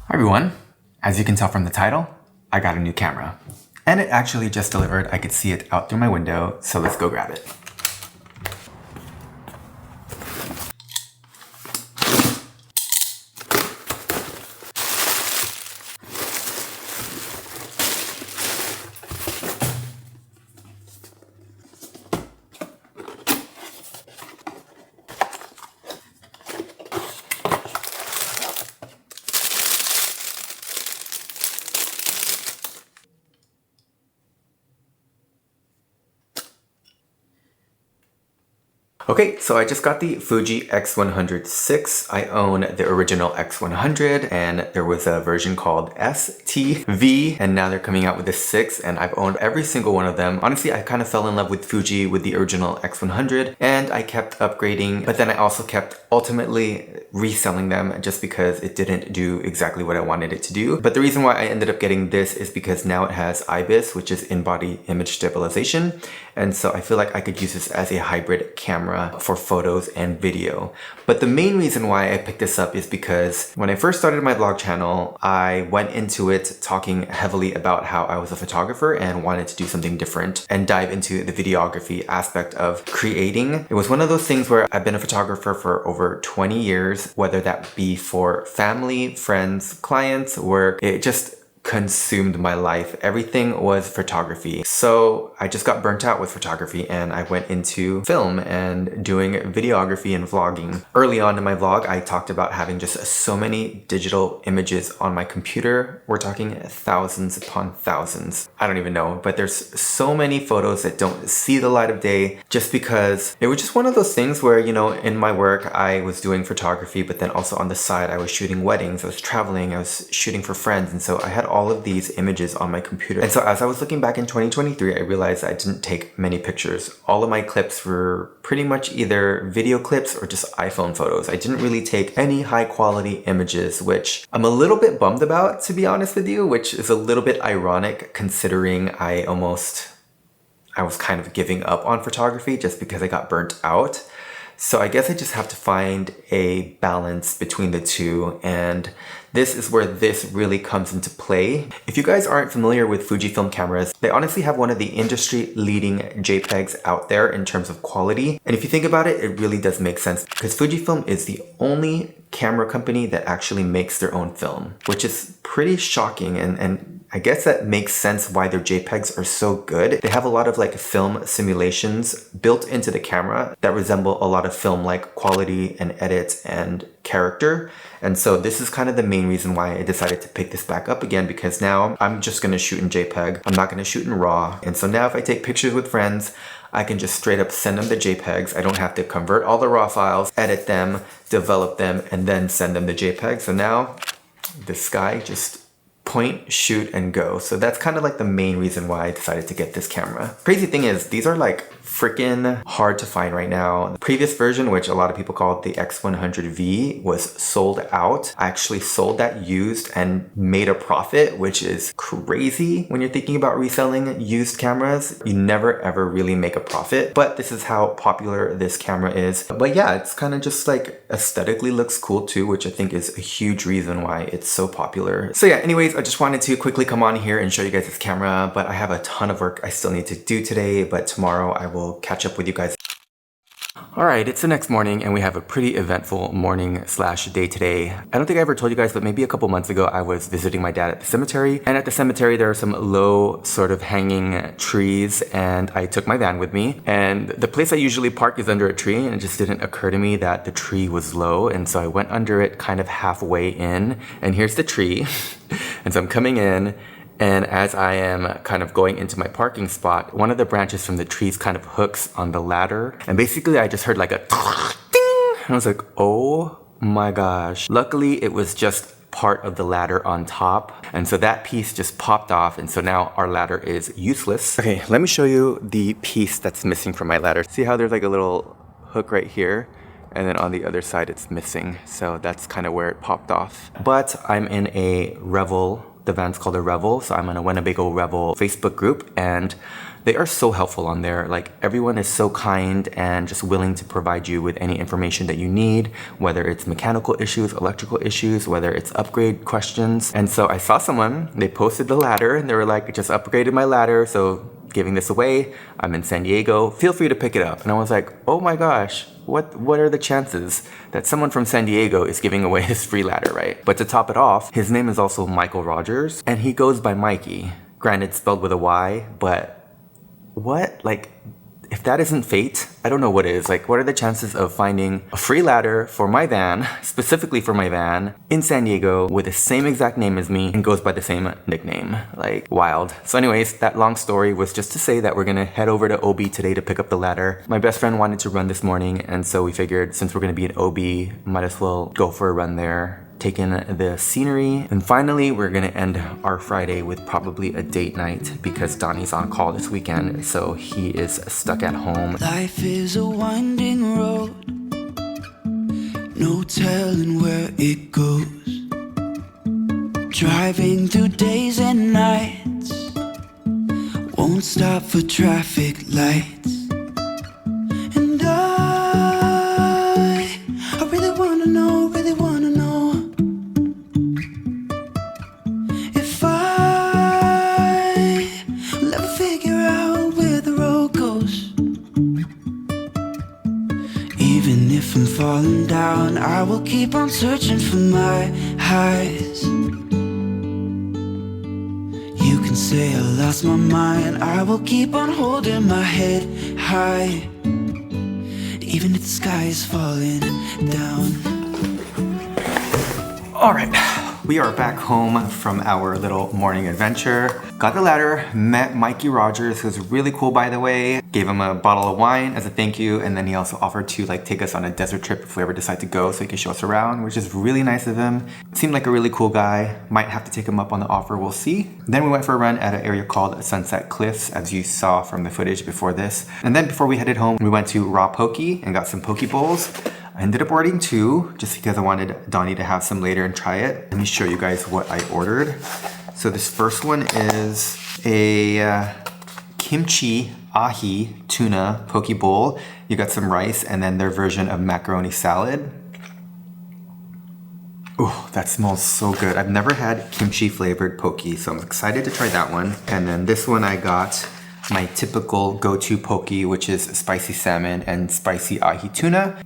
Hi everyone, as you can tell from the title, I got a new camera. And it actually just delivered. I could see it out through my window, so let's go grab it. Okay, so I just got the Fuji X100VI. I own the original X100 and there was a version called STV and now they're coming out with the 6 and I've owned every single one of them. Honestly, I kind of fell in love with Fuji with the original X100 and I kept upgrading, but then I also kept ultimately reselling them just because it didn't do exactly what I wanted it to do. But the reason why I ended up getting this is because now it has IBIS, which is in-body image stabilization. And so I feel like I could use this as a hybrid camera for photos and video. But the main reason why I picked this up is because when I first started my vlog channel, I went into it talking heavily about how I was a photographer and wanted to do something different and dive into the videography aspect of creating. It was one of those things where I've been a photographer for over 20 years, whether that be for family, friends, clients, work. It just consumed my life. Everything was photography. So I just got burnt out with photography and I went into film and doing videography and vlogging. Early on in my vlog, I talked about having just so many digital images on my computer. We're talking thousands upon thousands. I don't even know, but there's so many photos that don't see the light of day just because it was just one of those things where, you know, in my work, I was doing photography, but then also on the side, I was shooting weddings, I was traveling, I was shooting for friends. And so I had all of these images on my computer. And so as I was looking back in 2023, I realized I didn't take many pictures. All of my clips were pretty much either video clips or just iPhone photos. I didn't really take any high quality images, which I'm a little bit bummed about, to be honest with you, which is a little bit ironic considering I was kind of giving up on photography just because I got burnt out. So I guess I just have to find a balance between the two, and this is where this really comes into play. If you guys aren't familiar with Fujifilm cameras, they honestly have one of the industry-leading JPEGs out there in terms of quality. And if you think about it, it really does make sense because Fujifilm is the only camera company that actually makes their own film, which is pretty shocking, and I guess that makes sense why their JPEGs are so good. They have a lot of like film simulations built into the camera that resemble a lot of film-like quality and edits and character. And so this is kind of the main reason why I decided to pick this back up again, because now I'm just gonna shoot in JPEG. I'm not gonna shoot in RAW. And so now if I take pictures with friends, I can just straight up send them the JPEGs. I don't have to convert all the RAW files, edit them, develop them, and then send them the JPEG. So now this guy just point, shoot, and go. So that's kind of like the main reason why I decided to get this camera. Crazy thing is, these are like freaking hard to find right now. The previous version, which a lot of people called the X100V, was sold out. I actually sold that used and made a profit, which is crazy when you're thinking about reselling used cameras. You never ever really make a profit, but this is how popular this camera is. But yeah, it's kind of just like aesthetically looks cool too, which I think is a huge reason why it's so popular. So yeah, anyways, I just wanted to quickly come on here and show you guys this camera, but I have a ton of work I still need to do today, but tomorrow I will catch up with you guys. Alright, it's the next morning and we have a pretty eventful morning slash day today. I don't think I ever told you guys, but maybe a couple months ago I was visiting my dad at the cemetery, and at the cemetery there are some low sort of hanging trees, and I took my van with me, and the place I usually park is under a tree, and it just didn't occur to me that the tree was low, and so I went under it kind of halfway in, and here's the tree. And so I'm coming in, and as I am kind of going into my parking spot, one of the branches from the trees kind of hooks on the ladder. And basically I just heard like a ding! And I was like, oh my gosh. Luckily it was just part of the ladder on top. And so that piece just popped off. And so now our ladder is useless. Okay, let me show you the piece that's missing from my ladder. See how there's like a little hook right here? And then on the other side it's missing. So that's kind of where it popped off. But I'm in a Revel. The van's called a Revel, so I'm in a Winnebago Revel Facebook group, and They are so helpful on there. Like, everyone is so kind and just willing to provide you with any information that you need, whether it's mechanical issues, electrical issues, whether it's upgrade questions. And so I saw someone, they posted the ladder and they were like, just upgraded my ladder, so giving this away. I'm in San Diego, feel free to pick it up. And I was like, oh my gosh, what are the chances that someone from San Diego is giving away his free ladder, right? But to top it off, his name is also Michael Rogers, and he goes by Mikey. Granted, spelled with a Y, but what? Like, if that isn't fate, I don't know what is. Like, what are the chances of finding a free ladder for my van, specifically for my van, in San Diego with the same exact name as me and goes by the same nickname? Like, wild. So anyways, that long story was just to say that we're gonna head over to OB today to pick up the ladder. My best friend wanted to run this morning, and so we figured since we're gonna be at OB, might as well go for a run there, take in the scenery. And finally, we're gonna end our Friday with probably a date night because Donnie's on call this weekend, so he is stuck at home. Life is a winding road, no telling where it goes. Driving through days and nights, won't stop for traffic lights. And I really wanna know, if I will ever figure out where the road goes. Even if I'm falling down, I will keep on searching for my highs. You can say I lost my mind, I will keep on holding my head high, even if the sky is falling down. All right, we are back home from our little morning adventure. Got the ladder, met Mikey Rogers, who's really cool, by the way. Gave him a bottle of wine as a thank you, and then he also offered to like take us on a desert trip if we ever decide to go, so he could show us around, which is really nice of him. Seemed like a really cool guy. Might have to take him up on the offer, we'll see. Then we went for a run at an area called Sunset Cliffs, as you saw from the footage before this. And then before we headed home, we went to Raw Poke and got some poke bowls. I ended up ordering 2 just because I wanted Donnie to have some later and try it. Let me show you guys what I ordered. So this first one is a kimchi ahi tuna poke bowl. You got some rice and then their version of macaroni salad. Oh, that smells so good. I've never had kimchi flavored poke, so I'm excited to try that one. And then this one I got my typical go-to poke, which is spicy salmon and spicy ahi tuna.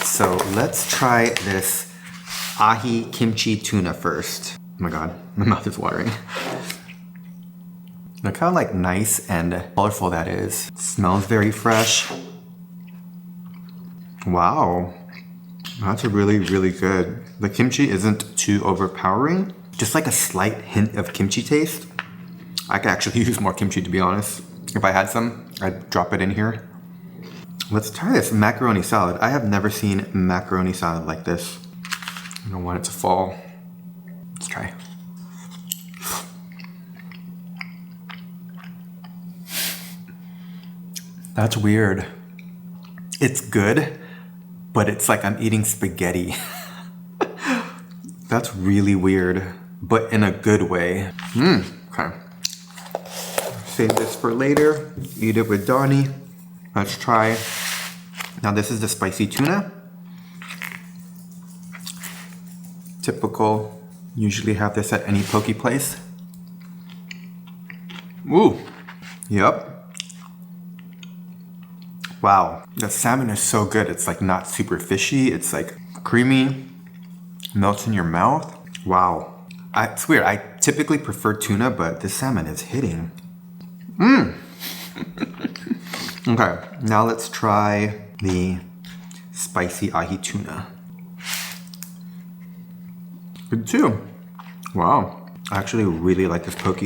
So let's try this ahi kimchi tuna first. Oh my god, my mouth is watering. Look how like nice and colorful that is. It smells very fresh. Wow, that's really, really good. The kimchi isn't too overpowering. Just like a slight hint of kimchi taste. I could actually use more kimchi, to be honest. If I had some, I'd drop it in here. Let's try this macaroni salad. I have never seen macaroni salad like this. I don't want it to fall. Let's try. That's weird. It's good, but it's like I'm eating spaghetti. That's really weird, but in a good way. Okay. Save this for later. Eat it with Donnie. Let's try. Now this is the spicy tuna. Typical. Usually have this at any poke place. Ooh. Yep. Wow. The salmon is so good. It's like not super fishy. It's like creamy. Melts in your mouth. Wow. It's weird. I typically prefer tuna, but this salmon is hitting. Okay, now let's try the spicy ahi tuna. Good too. Wow, I actually really like this poke.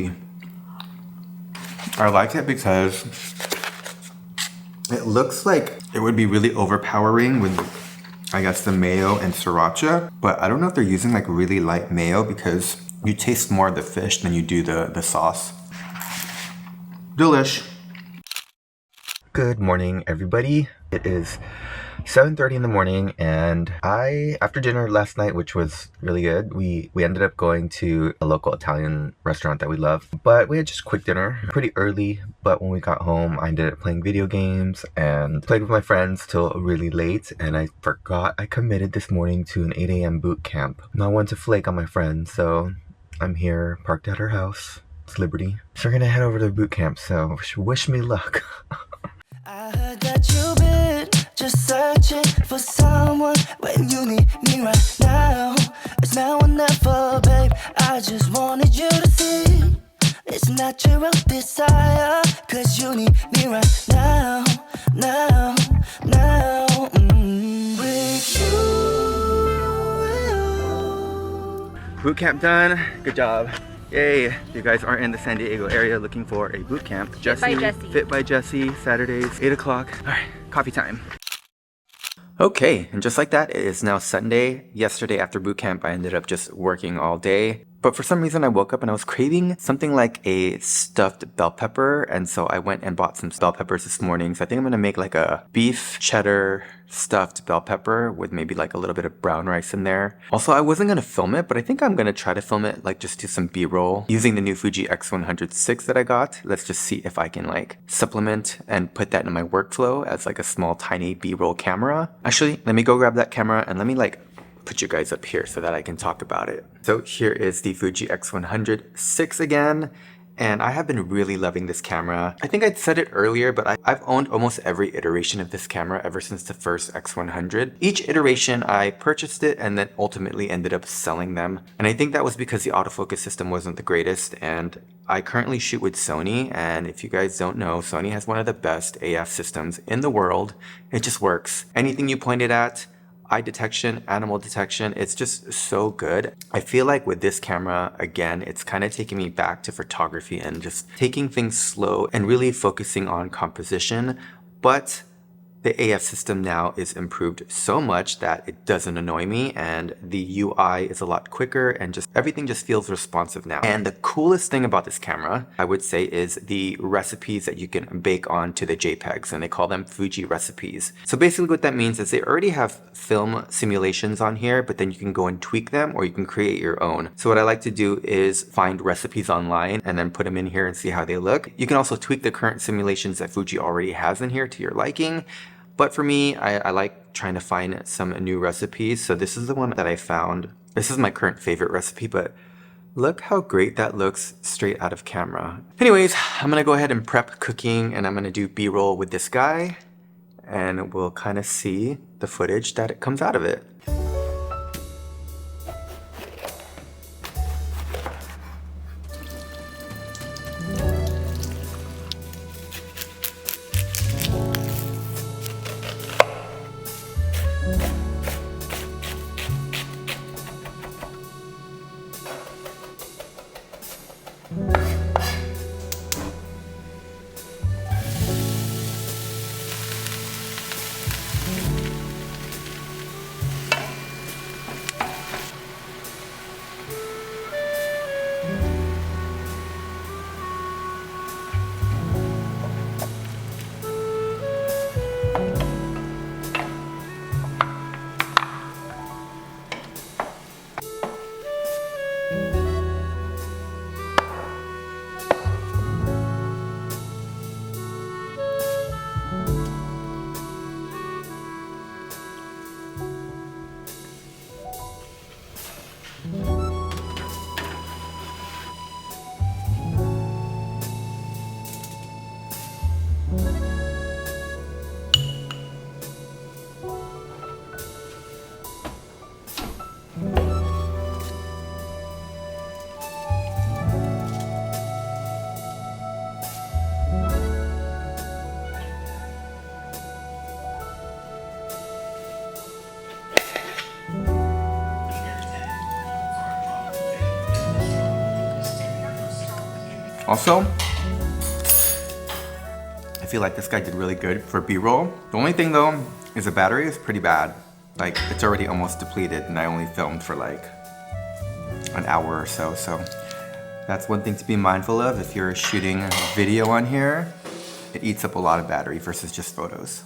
I like it because it looks like it would be really overpowering with, I guess, the mayo and sriracha, but I don't know if they're using like really light mayo because you taste more of the fish than you do the sauce. Delish. Good morning, everybody. It is 7:30 in the morning, and after dinner last night, which was really good, we ended up going to a local Italian restaurant that we love. But we had just quick dinner pretty early, but when we got home, I ended up playing video games and played with my friends till really late, and I forgot I committed this morning to an 8 a.m. boot camp. Not one to flake on my friends, so I'm here parked at her house. It's Liberty. So we're gonna head over to boot camp, so wish me luck. I heard that you've been just searching for someone when you need me right now. It's now or never, babe. I just wanted you to see it's natural desire, 'cause you need me right now, now, now. With you. Boot camp done. Good job. Yay! If you guys aren't in the San Diego area looking for a boot camp, Fit by Jesse, Saturdays, 8 o'clock. Alright, coffee time. Okay, and just like that, it is now Sunday. Yesterday after boot camp, I ended up just working all day. But for some reason, I woke up and I was craving something like a stuffed bell pepper. And so I went and bought some bell peppers this morning. So I think I'm gonna make like a beef cheddar stuffed bell pepper with maybe like a little bit of brown rice in there. Also, I wasn't gonna film it, but I think I'm gonna try to film it, like just do some B-roll using the new Fuji X100VI that I got. Let's just see if I can like supplement and put that in my workflow as like a small tiny B-roll camera. Actually, let me go grab that camera and let me like put you guys up here so that I can talk about it. So here is the Fuji X100VI again, and I have been really loving this camera. I think I'd said it earlier, but I've owned almost every iteration of this camera ever since the first X100. Each iteration I purchased it and then ultimately ended up selling them. And I think that was because the autofocus system wasn't the greatest, and I currently shoot with Sony, and if you guys don't know, Sony has one of the best AF systems in the world. It just works. Anything you point it at, eye detection, animal detection, it's just so good. I feel like with this camera, again, it's kind of taking me back to photography and just taking things slow and really focusing on composition. But the AF system now is improved so much that it doesn't annoy me, and the UI is a lot quicker, and just everything just feels responsive now. And the coolest thing about this camera, I would say, is the recipes that you can bake onto the JPEGs, and they call them Fuji recipes. So basically what that means is they already have film simulations on here, but then you can go and tweak them, or you can create your own. So what I like to do is find recipes online and then put them in here and see how they look. You can also tweak the current simulations that Fuji already has in here to your liking. But for me, I like trying to find some new recipes. So this is the one that I found. This is my current favorite recipe, but look how great that looks straight out of camera. Anyways, I'm gonna go ahead and prep cooking, and I'm gonna do B-roll with this guy, and we'll kind of see the footage that it comes out of it. Also, I feel like this guy did really good for B-roll. The only thing though is the battery is pretty bad. Like, it's already almost depleted, and I only filmed for like an hour or so. So that's one thing to be mindful of if you're shooting video on here. It eats up a lot of battery versus just photos.